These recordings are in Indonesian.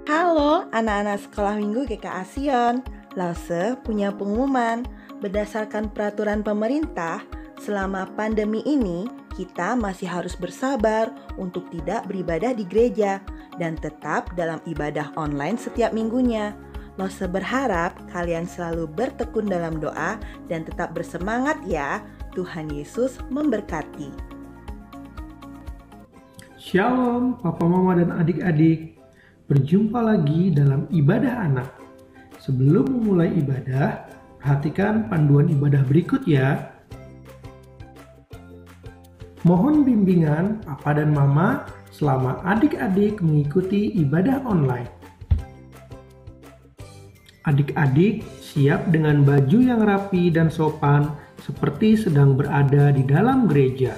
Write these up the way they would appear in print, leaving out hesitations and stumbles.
Halo anak-anak sekolah minggu GKA Sion. Lause punya pengumuman. Berdasarkan peraturan pemerintah, selama pandemi ini kita masih harus bersabar untuk tidak beribadah di gereja dan tetap dalam ibadah online setiap minggunya. Lause berharap kalian selalu bertekun dalam doa dan tetap bersemangat ya. Tuhan Yesus memberkati. Shalom Papa Mama dan adik-adik. Berjumpa lagi dalam ibadah anak. Sebelum memulai ibadah, perhatikan panduan ibadah berikut ya. Mohon bimbingan Papa dan Mama selama adik-adik mengikuti ibadah online. Adik-adik siap dengan baju yang rapi dan sopan seperti sedang berada di dalam gereja.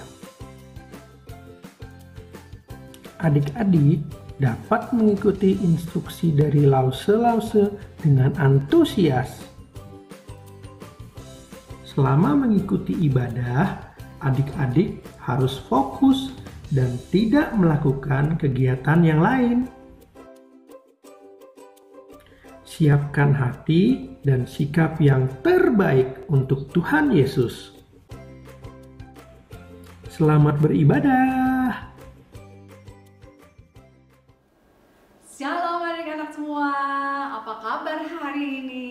Adik-adik dapat mengikuti instruksi dari lause-lause dengan antusias. Selama mengikuti ibadah, adik-adik harus fokus dan tidak melakukan kegiatan yang lain. Siapkan hati dan sikap yang terbaik untuk Tuhan Yesus. Selamat beribadah. Shalom adik-anak semua, apa kabar hari ini?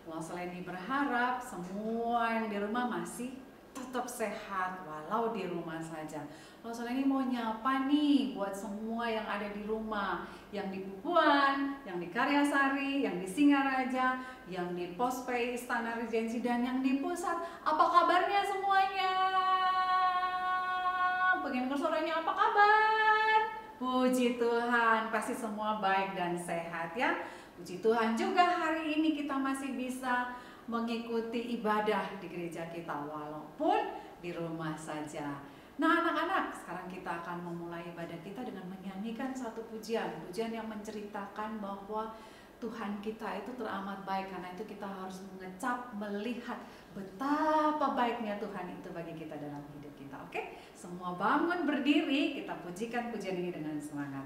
Leni berharap semua yang di rumah masih tetap sehat walau di rumah saja. Leni mau nyapa nih buat semua yang ada di rumah, yang di Pupuan, yang di Karyasari, yang di Singaraja, yang di Pospei Istana Regensi dan yang di pusat. Apa kabarnya semuanya? Pengen suaranya apa kabar? Puji Tuhan, pasti semua baik dan sehat ya. Puji Tuhan juga hari ini kita masih bisa mengikuti ibadah di gereja kita walaupun di rumah saja. Nah anak-anak, sekarang kita akan memulai ibadah kita dengan menyanyikan satu pujian yang menceritakan bahwa Tuhan kita itu teramat baik. Karena itu kita harus mengecap, melihat betapa baiknya Tuhan itu bagi kita dalam hidup kita. Oke? Semua bangun berdiri, kita pujikan pujian ini dengan semangat.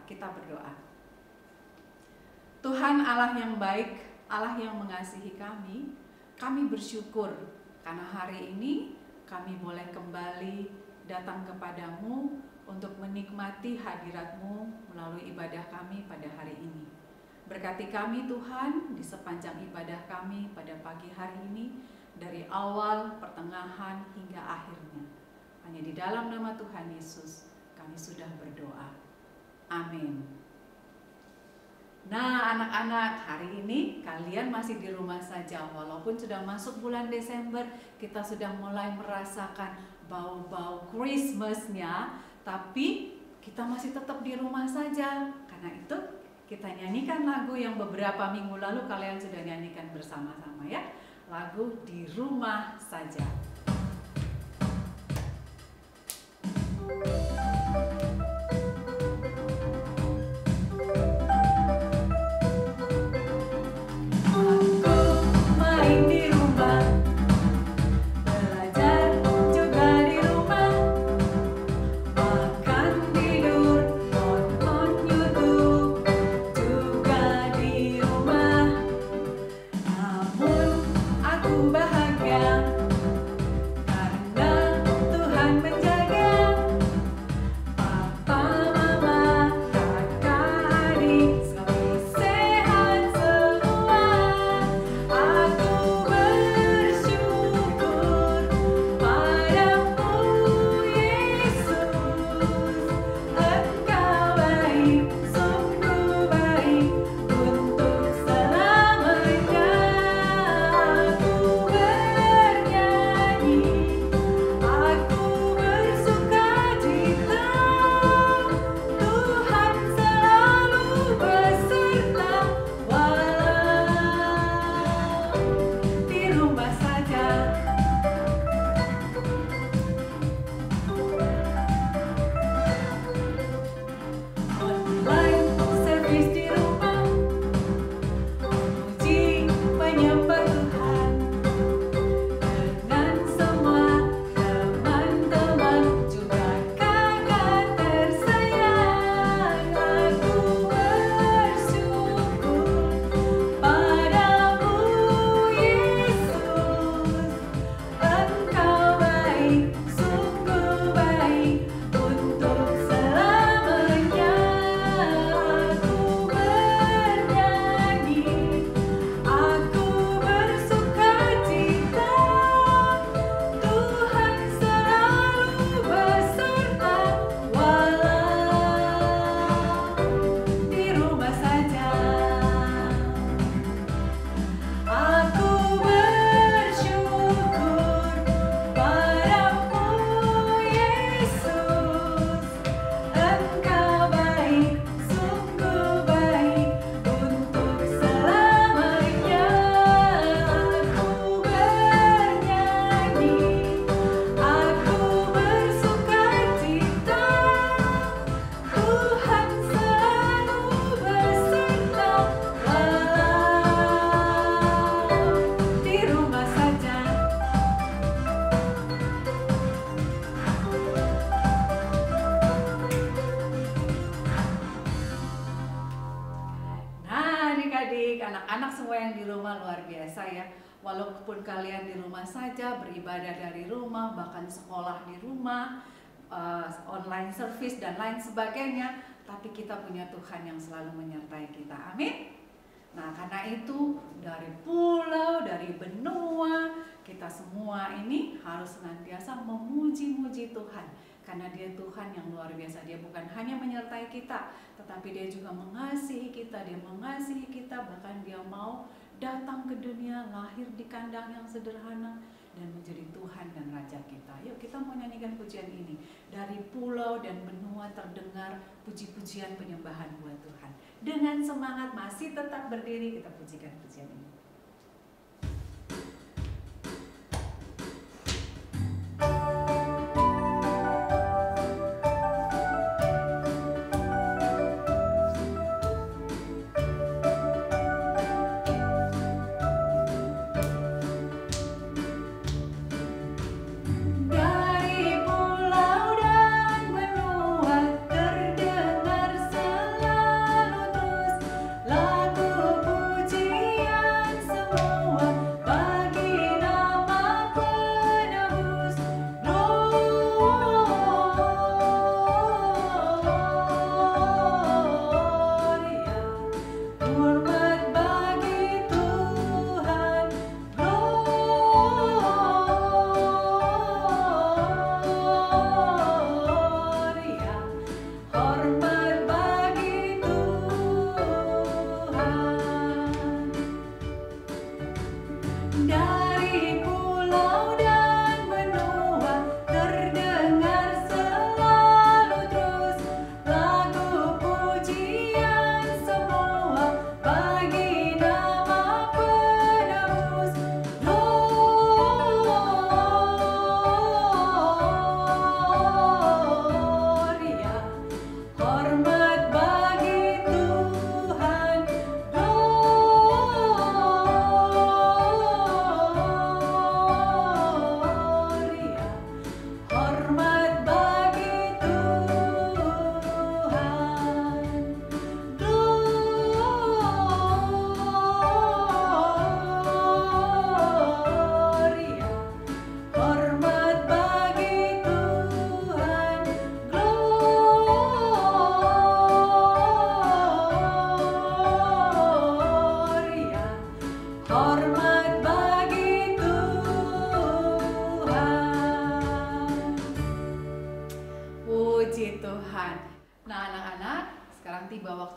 Kita berdoa. Tuhan Allah yang baik, Allah yang mengasihi kami bersyukur karena hari ini kami boleh kembali datang kepadamu untuk menikmati hadirat-Mu melalui ibadah kami pada hari ini. Berkati kami Tuhan di sepanjang ibadah kami pada pagi hari ini, dari awal, pertengahan, hingga akhirnya. Hanya di dalam nama Tuhan Yesus kami sudah berdoa. Amin. Nah, anak-anak, hari ini kalian masih di rumah saja. Walaupun sudah masuk bulan Desember, kita sudah mulai merasakan bau-bau Christmas-nya, tapi kita masih tetap di rumah saja. Karena itu, kita nyanyikan lagu yang beberapa minggu lalu kalian sudah nyanyikan bersama-sama ya. Lagu Di Rumah Saja. Anak-anak semua yang di rumah luar biasa ya. Walaupun kalian di rumah saja, beribadah dari rumah, bahkan sekolah di rumah, online service dan lain sebagainya, tapi kita punya Tuhan yang selalu menyertai kita. Amin. Nah, karena itu dari pulau, dari benua, kita semua ini harus senantiasa memuji-muji Tuhan. Karena Dia Tuhan yang luar biasa. Dia bukan hanya menyertai kita, tetapi Dia juga mengasihi kita. Dia mengasihi kita, bahkan Dia mau datang ke dunia, lahir di kandang yang sederhana, dan menjadi Tuhan dan Raja kita. Yuk kita mau nyanyikan pujian ini. Dari pulau dan benua terdengar puji-pujian penyembahan buat Tuhan. Dengan semangat masih tetap berdiri, kita pujikan pujian ini. Lagu pujian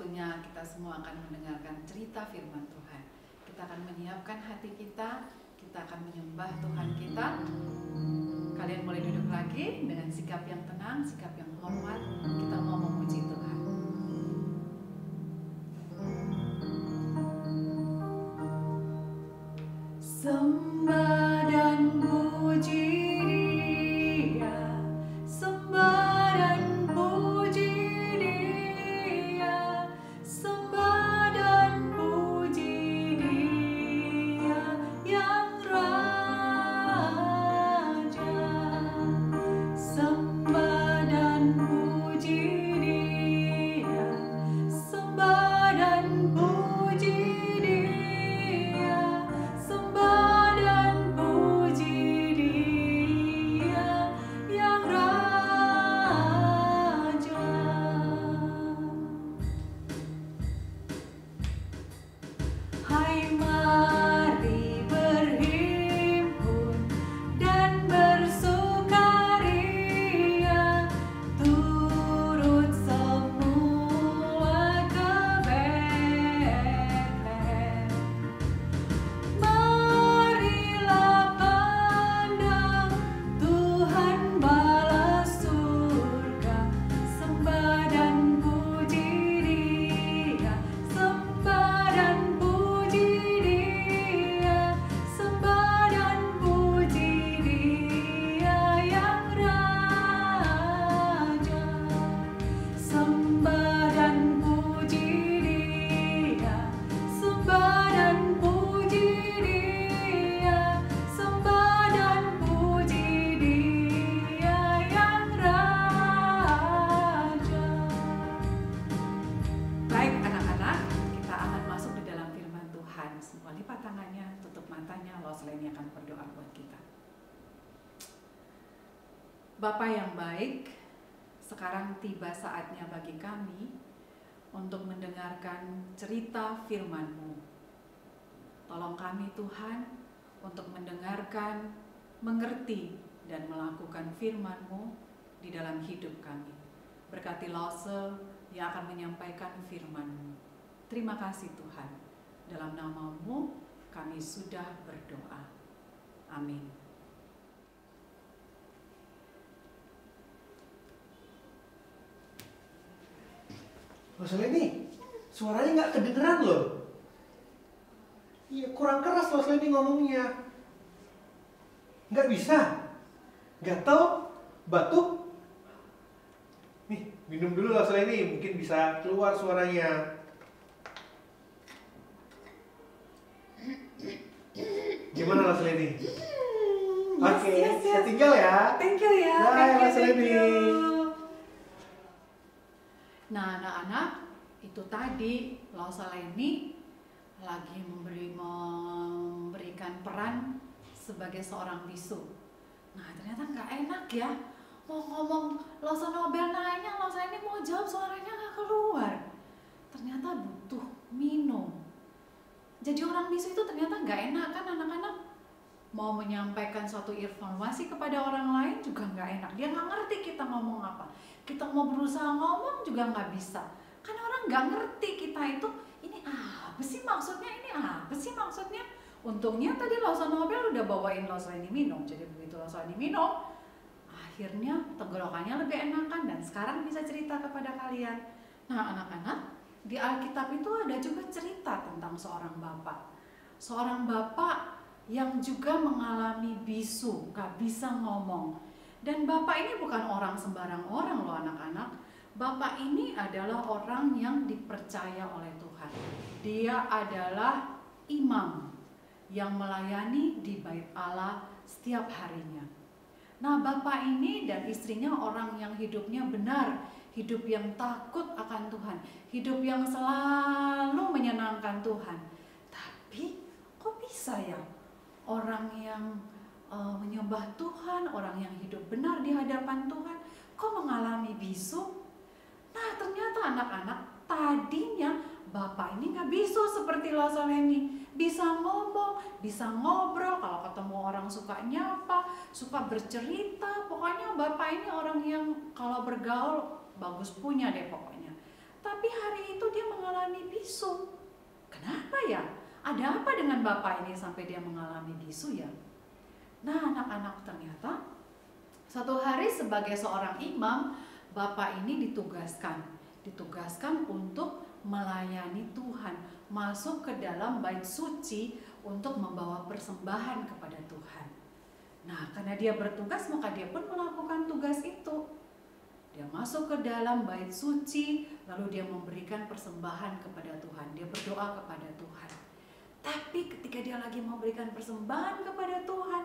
waktunya kita semua akan mendengarkan cerita firman Tuhan. Kita akan menyiapkan hati kita, kita akan menyembah Tuhan kita. Kalian boleh duduk lagi dengan sikap yang tenang, sikap yang hormat. Kita mau memuji Tuhan. Sembah dan puji Dia, sembah dan puji Dia, sembah dan puji Dia yang Raja. Sembah dan puji Dia, sembah dan puji Dia, sembah dan puji Dia yang Raja. Hai, mari berhimpun dan bersukaria, turut semua ke Betlehem. Marilah pandang Tuhan bala surga, sembah dan puji Dia, sembah dan puji Dia, sembah dan puji Dia yang Raja. Sembah dan puji Dia, sembah dan puji Dia, sembah dan puji Dia yang Raja. Baik anak-anak, kita akan masuk di dalam firman Tuhan. Semua lipat tangannya, tutup matanya, Losleni akan berdoa buat kita. Bapa yang baik, sekarang tiba saatnya bagi kami untuk mendengarkan cerita firman-Mu. Tolong kami Tuhan untuk mendengarkan, mengerti, dan melakukan firman-Mu di dalam hidup kami. Berkati Lose yang akan menyampaikan firman-Mu. Terima kasih Tuhan. Dalam nama-Mu kami sudah berdoa. Amin. Losleni, suaranya nggak kedengeran loh. Iya, kurang keras Losleni ngomongnya. Nggak bisa. Gatel, batuk. Nih, minum dulu Losleni, mungkin bisa keluar suaranya. Gimana Losleni? Oke, saya tinggal ya. Thank you ya. Bye, Mas Thank Lenny. you. Nah, anak-anak, itu tadi Losleni lagi memberikan peran sebagai seorang bisu. Nah, ternyata nggak enak ya. Mau ngomong Lose Nobel nanya, Losleni mau jawab, suaranya nggak keluar. Ternyata butuh minum. Jadi orang bisu itu ternyata nggak enak kan anak-anak. Mau menyampaikan suatu informasi kepada orang lain juga nggak enak. Dia nggak ngerti kita ngomong apa. Kita mau berusaha ngomong juga nggak bisa. Kan orang nggak ngerti kita itu, ini apa sih maksudnya, ini apa sih maksudnya. Untungnya tadi Lose Nobel udah bawain Losleni minum. Jadi begitu Losleni minum, akhirnya tenggorokannya lebih enakan dan sekarang bisa cerita kepada kalian. Nah anak-anak, di Alkitab itu ada juga cerita tentang seorang bapak. Seorang bapak yang juga mengalami bisu, gak bisa ngomong. Dan bapak ini bukan orang sembarang orang loh anak-anak. Bapak ini adalah orang yang dipercaya oleh Tuhan. Dia adalah imam yang melayani di Bait Allah setiap harinya. Nah, bapak ini dan istrinya orang yang hidupnya benar, hidup yang takut akan Tuhan, hidup yang selalu menyenangkan Tuhan. Tapi kok bisa ya orang yang menyembah Tuhan, orang yang hidup benar di hadapan Tuhan, kok mengalami bisu? Nah, ternyata anak-anak, tadinya bapak ini nggak bisu seperti Losleni, bisa ngomong, bisa ngobrol, kalau ketemu orang suka nyapa, suka bercerita. Pokoknya bapak ini orang yang kalau bergaul bagus punya deh pokoknya. Tapi hari itu dia mengalami bisu. Kenapa ya? Ada apa dengan bapak ini sampai dia mengalami bisu ya? Nah, anak-anak, ternyata suatu hari sebagai seorang imam, bapak ini ditugaskan untuk melayani Tuhan, masuk ke dalam bait suci untuk membawa persembahan kepada Tuhan. Nah, karena dia bertugas, maka dia pun melakukan tugas itu. Dia masuk ke dalam bait suci, lalu dia memberikan persembahan kepada Tuhan. Dia berdoa kepada Tuhan. Tapi ketika dia lagi memberikan persembahan kepada Tuhan,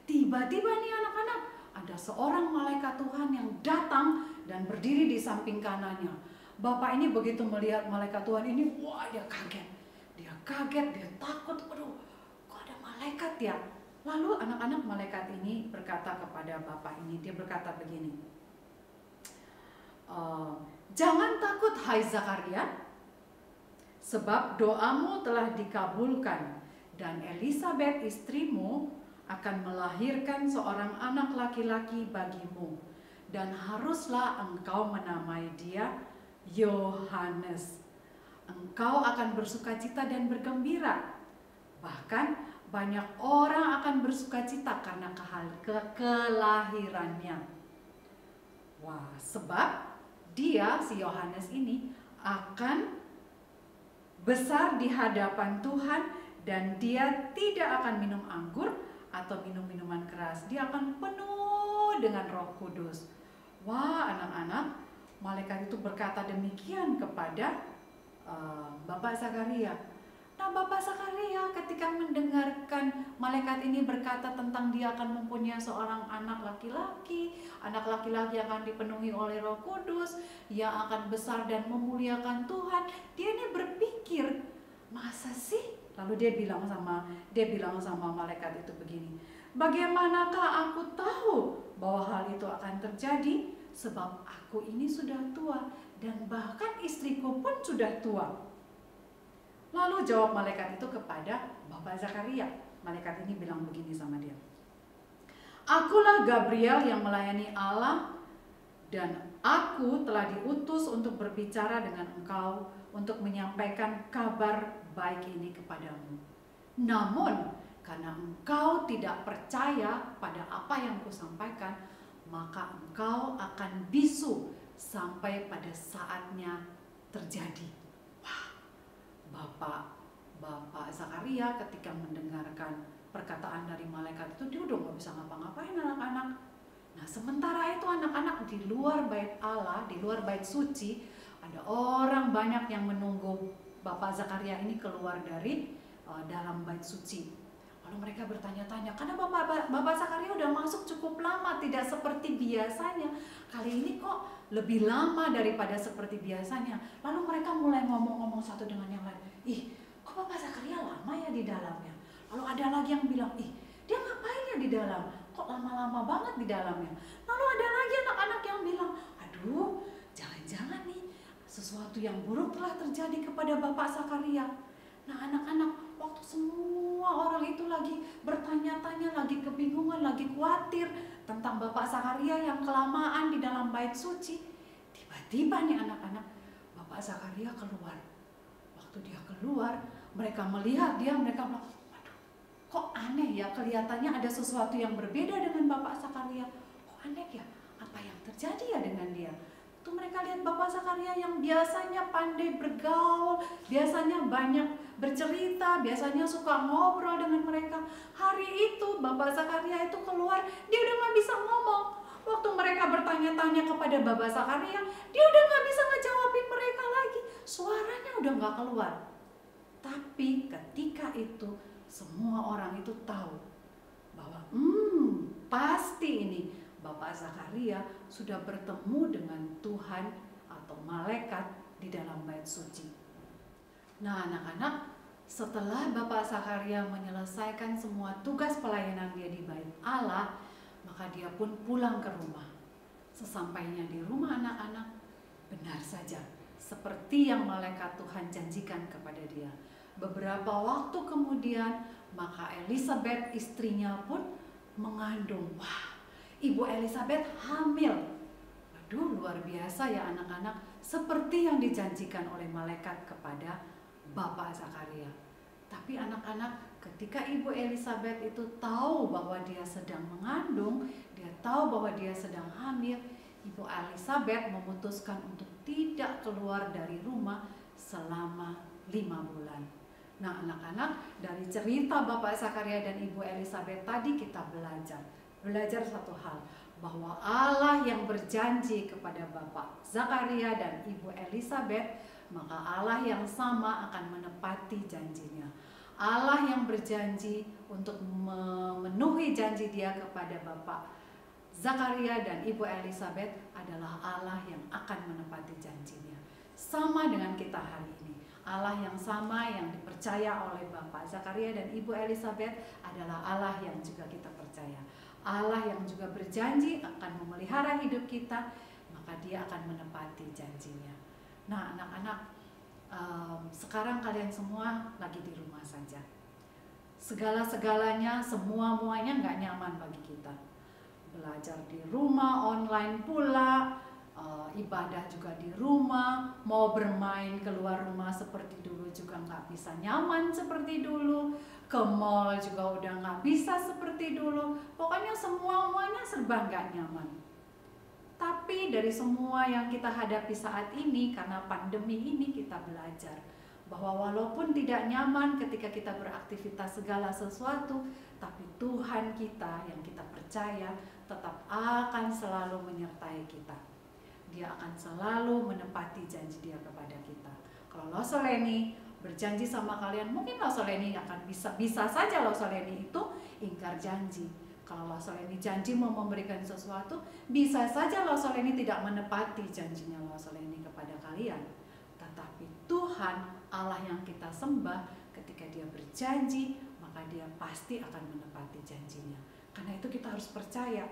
tiba-tiba nih anak-anak, ada seorang malaikat Tuhan yang datang dan berdiri di samping kanannya. Bapak ini begitu melihat malaikat Tuhan ini, wah, dia kaget. Dia takut, aduh, kok ada malaikat ya? Lalu anak-anak, malaikat ini berkata kepada bapak ini, dia berkata begini, jangan takut hai Zakaria, sebab doamu telah dikabulkan dan Elisabet istrimu akan melahirkan seorang anak laki-laki bagimu, dan haruslah engkau menamai dia Yohanes. Engkau akan bersukacita dan bergembira. Bahkan banyak orang akan bersukacita karena kelahirannya. Wah, sebab dia, si Yohanes ini, akan besar di hadapan Tuhan, dan dia tidak akan minum anggur atau minum minuman keras. Dia akan penuh dengan Roh Kudus. Wah, anak-anak, malaikat itu berkata demikian kepada Bapak Zakaria. Nah, Bapak Zakaria ketika mendengarkan malaikat ini berkata tentang dia akan mempunyai seorang anak laki-laki yang akan dipenuhi oleh Roh Kudus, yang akan besar dan memuliakan Tuhan, dia ini berpikir, masa sih? Lalu dia bilang sama malaikat itu begini, bagaimanakah aku tahu bahwa hal itu akan terjadi? Sebab aku ini sudah tua dan bahkan istriku pun sudah tua. Lalu jawab malaikat itu kepada Bapak Zakaria. Malaikat ini bilang begini sama dia, akulah Gabriel yang melayani Allah, dan aku telah diutus untuk berbicara dengan engkau, untuk menyampaikan kabar baik ini kepadamu. Namun karena engkau tidak percaya pada apa yang kusampaikan, maka engkau akan bisu sampai pada saatnya terjadi. Wah, Bapak Zakaria ketika mendengarkan perkataan dari malaikat itu, dia udah gak bisa ngapa-ngapain anak-anak. Nah, sementara itu anak-anak di luar bait Allah, di luar bait suci, ada orang banyak yang menunggu Bapak Zakaria ini keluar dari dalam bait suci. Lalu mereka bertanya-tanya, karena Bapak Zakaria udah masuk cukup lama, tidak seperti biasanya. Kali ini kok lebih lama daripada seperti biasanya. Lalu mereka mulai ngomong-ngomong satu dengan yang lain. Ih, kok Bapak Zakaria lama ya di dalamnya? Lalu ada lagi yang bilang, ih, dia ngapain ya di dalam? Kok lama-lama banget di dalamnya? Lalu ada lagi anak-anak yang bilang, aduh, jangan-jangan nih sesuatu yang buruk telah terjadi kepada Bapak Zakaria. Nah, anak-anak, waktu semua orang itu lagi bertanya-tanya, lagi kebingungan, lagi khawatir tentang Bapak Zakaria yang kelamaan di dalam bait suci, tiba-tiba nih anak-anak, Bapak Zakaria keluar. Waktu dia keluar, mereka melihat dia, mereka bilang, waduh, kok aneh ya, kelihatannya ada sesuatu yang berbeda dengan Bapak Zakaria. Kok aneh ya, apa yang terjadi ya dengan dia? Tuh mereka lihat Bapak Zakaria yang biasanya pandai bergaul, biasanya banyak bercerita, biasanya suka ngobrol dengan mereka. Hari itu Bapak Zakaria itu keluar, dia udah gak bisa ngomong. Waktu mereka bertanya-tanya kepada Bapak Zakaria, dia udah gak bisa ngejawabin mereka lagi. Suaranya udah gak keluar. Tapi ketika itu semua orang itu tahu bahwa pasti ini Bapak Zakaria sudah bertemu dengan Tuhan atau malaikat di dalam bait suci. Nah, anak-anak, setelah Bapak Zakaria menyelesaikan semua tugas pelayanan dia di bait Allah, maka dia pun pulang ke rumah. Sesampainya di rumah anak-anak, benar saja seperti yang malaikat Tuhan janjikan kepada dia. Beberapa waktu kemudian, maka Elisabet istrinya pun mengandung. Wah, Ibu Elisabet hamil. Waduh, luar biasa ya anak-anak. seperti yang dijanjikan oleh malaikat kepada Bapak Zakaria. Tapi anak-anak, ketika Ibu Elizabeth itu tahu bahwa dia sedang mengandung, dia tahu bahwa dia sedang hamil, Ibu Elizabeth memutuskan untuk tidak keluar dari rumah selama 5 bulan. Nah anak-anak, dari cerita Bapak Zakaria dan Ibu Elizabeth tadi kita belajar satu hal, bahwa Allah yang berjanji kepada Bapak Zakaria dan Ibu Elizabeth, maka Allah yang sama akan menepati janjinya. Allah yang berjanji untuk memenuhi janji dia kepada Bapak Zakaria dan Ibu Elizabeth adalah Allah yang akan menepati janjinya. Sama dengan kita hari ini. Allah yang sama yang dipercaya oleh Bapak Zakaria dan Ibu Elizabeth adalah Allah yang juga kita percaya. Allah yang juga berjanji akan memelihara hidup kita, maka dia akan menepati janjinya. Nah anak-anak, sekarang kalian semua lagi di rumah saja. Segala-segalanya, semua-muanya nggak nyaman bagi kita. Belajar di rumah, online pula, ibadah juga di rumah, mau bermain keluar rumah seperti dulu juga nggak bisa nyaman seperti dulu, ke mall juga udah nggak bisa seperti dulu, pokoknya semuanya serba nggak nyaman. Tapi dari semua yang kita hadapi saat ini, karena pandemi ini, kita belajar bahwa walaupun tidak nyaman ketika kita beraktivitas segala sesuatu, tapi Tuhan kita yang kita percaya tetap akan selalu menyertai kita. Dia akan selalu menepati janji dia kepada kita. Kalau Losoleni berjanji sama kalian, mungkin Losoleni akan bisa saja Losoleni itu ingkar janji. Kalau Losoleni janji mau memberikan sesuatu, bisa saja Losoleni tidak menepati janjinya Losoleni kepada kalian. Tetapi Tuhan Allah yang kita sembah, ketika dia berjanji, maka dia pasti akan menepati janjinya. Karena itu kita harus percaya,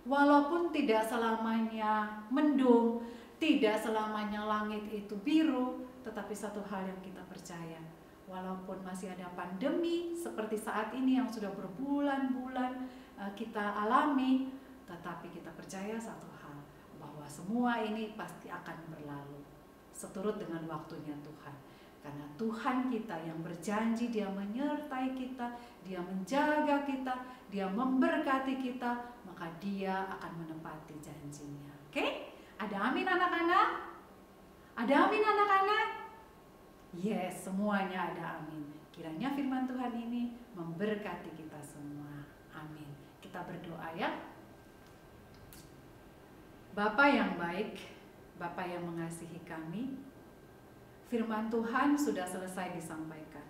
walaupun tidak selamanya mendung, tidak selamanya langit itu biru, tetapi satu hal yang kita percaya, walaupun masih ada pandemi seperti saat ini yang sudah berbulan-bulan kita alami, tetapi kita percaya satu hal, bahwa semua ini pasti akan berlalu seturut dengan waktunya Tuhan. Karena Tuhan kita yang berjanji, dia menyertai kita, dia menjaga kita, dia memberkati kita, maka dia akan menepati janjinya. Oke? Ada amin anak-anak? Ada amin anak-anak? Yes, semuanya ada amin. Kiranya firman Tuhan ini memberkati kita semua. Amin. Kita berdoa ya. Bapa yang baik, Bapa yang mengasihi kami, firman Tuhan sudah selesai disampaikan.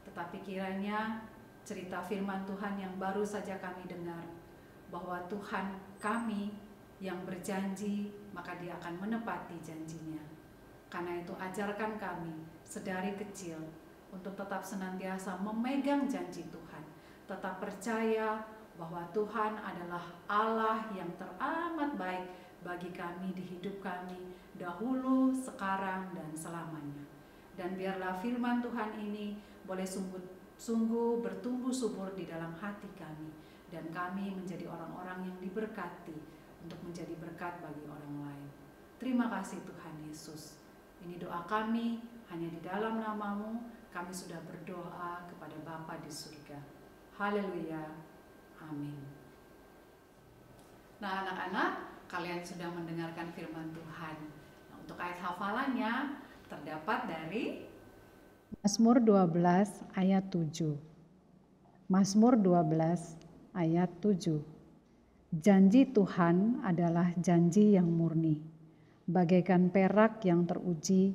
Tetapi kiranya cerita firman Tuhan yang baru saja kami dengar, bahwa Tuhan kami yang berjanji, maka dia akan menepati janjinya. Karena itu ajarkan kami sedari kecil untuk tetap senantiasa memegang janji Tuhan. Tetap percaya bahwa Tuhan adalah Allah yang teramat baik bagi kami di hidup kami, dahulu, sekarang, dan selamanya. Dan biarlah firman Tuhan ini boleh sungguh bertumbuh subur di dalam hati kami, dan kami menjadi orang-orang yang diberkati untuk menjadi berkat bagi orang lain. Terima kasih Tuhan Yesus. Ini doa kami, hanya di dalam nama-Mu kami sudah berdoa kepada Bapa di surga. Haleluya. Amin. Nah anak-anak, kalian sudah mendengarkan firman Tuhan. Nah, untuk ayat hafalannya terdapat dari Mazmur 12 ayat 7. Mazmur 12 ayat 7. Janji Tuhan adalah janji yang murni, bagaikan perak yang teruji,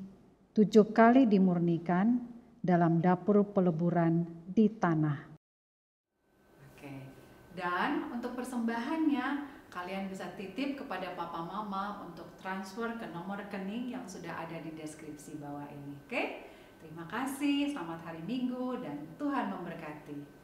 7 kali dimurnikan dalam dapur peleburan di tanah. Oke. Dan untuk persembahannya, kalian bisa titip kepada papa mama untuk transfer ke nomor rekening yang sudah ada di deskripsi bawah ini. Oke? Terima kasih, selamat hari Minggu, dan Tuhan memberkati.